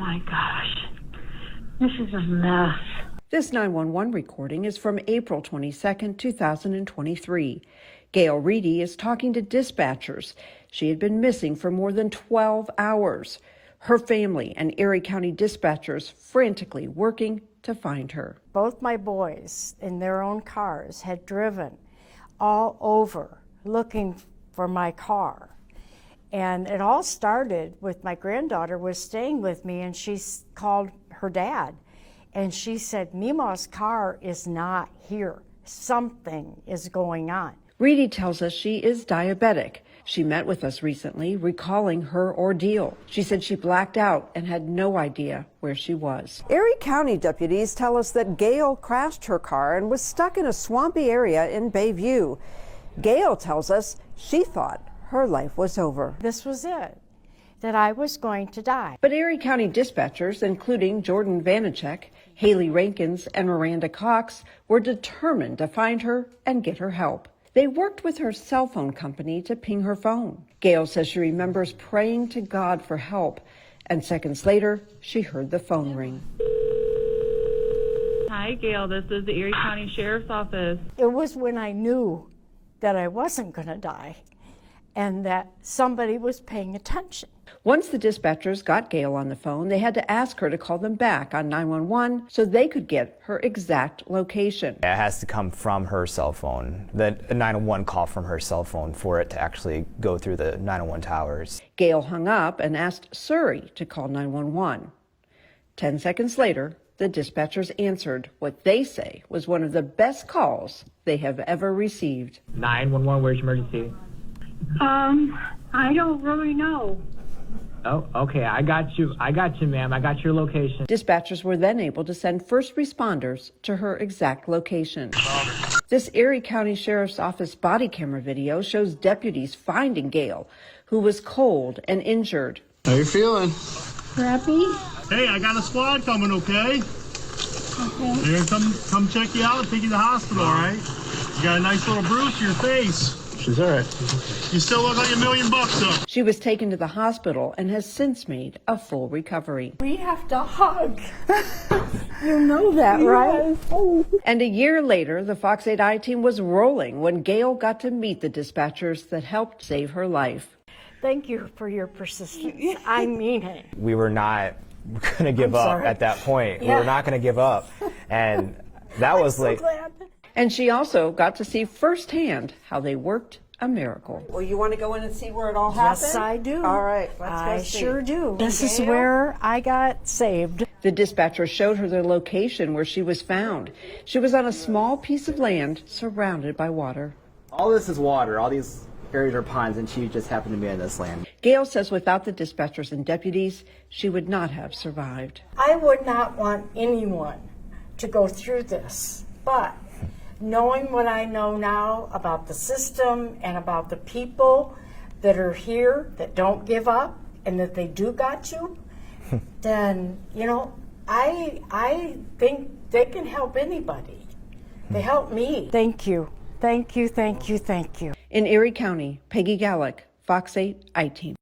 my gosh. This is a mess. This 911 recording is from April 22nd, 2023. Gail Reedy is talking to dispatchers. She had been missing for more than 12 hours. Her family and Erie County dispatchers frantically working to find her. Both my boys in their own cars had driven all over looking for my car. And it all started with my granddaughter was staying with me, and she called her dad. And she said, Mima's car is not here. Something is going on. Reedy tells us she is diabetic. She met with us recently, recalling her ordeal. She said she blacked out and had no idea where she was. Erie County deputies tell us that Gail crashed her car and was stuck in a swampy area in Bayview. Gail tells us she thought her life was over. This was it, that I was going to die. But Erie County dispatchers, including Jordan Vanacek, Haley Rankins, and Miranda Cox, were determined to find her and get her help. They worked with her cell phone company to ping her phone. Gail says she remembers praying to God for help, and seconds later, she heard the phone ring. Hi, Gail. This is the Erie County Sheriff's Office. It was when I knew that I wasn't going to die and that somebody was paying attention. Once the dispatchers got Gail on the phone, they had to ask her to call them back on 911 so they could get her exact location. It has to come from her cell phone, the 911 call from her cell phone for it to actually go through the 911 towers. Gail hung up and asked Surrey to call 911. 10 seconds later, the dispatchers answered what they say was one of the best calls they have ever received. 911, where's your emergency? I don't really know. Oh, okay, I got you, ma'am. I got your location. Dispatchers were then able to send first responders to her exact location. This Erie County Sheriff's Office body camera video shows deputies finding Gail, who was cold and injured. How you feeling? Crappy? Hey, I got a squad coming, okay? Okay. They're gonna come check you out and take you to the hospital, all right? You got a nice little bruise to your face. She's all right. You still look like $1 million, though. She was taken to the hospital and has since made a full recovery. We have to hug. You know that, right? And a year later, the Fox 8 I-Team was rolling when Gail got to meet the dispatchers that helped save her life. Thank you for your persistence. I mean it. We were not going to give up at that point. Yeah. We were not going to give up. And that was like... Glad. And she also got to see firsthand how they worked a miracle. Well, you want to go in and see where it all happened? Yes, I do. All right, let's go I see. sure do. This is Gail? where I got saved. The dispatcher showed her the location where she was found. She was on a small piece of land surrounded by water. All this is water. All these areas are ponds, and she just happened to be in this land. Gail says without the dispatchers and deputies, she would not have survived. I would not want anyone to go through this, but knowing what I know now about the system and about the people that are here that don't give up and that they do got you, then, you know, I think they can help anybody. They help me. Thank you. Thank you, thank you, thank you. In Erie County, Peggy Gallick, Fox 8 I-Team.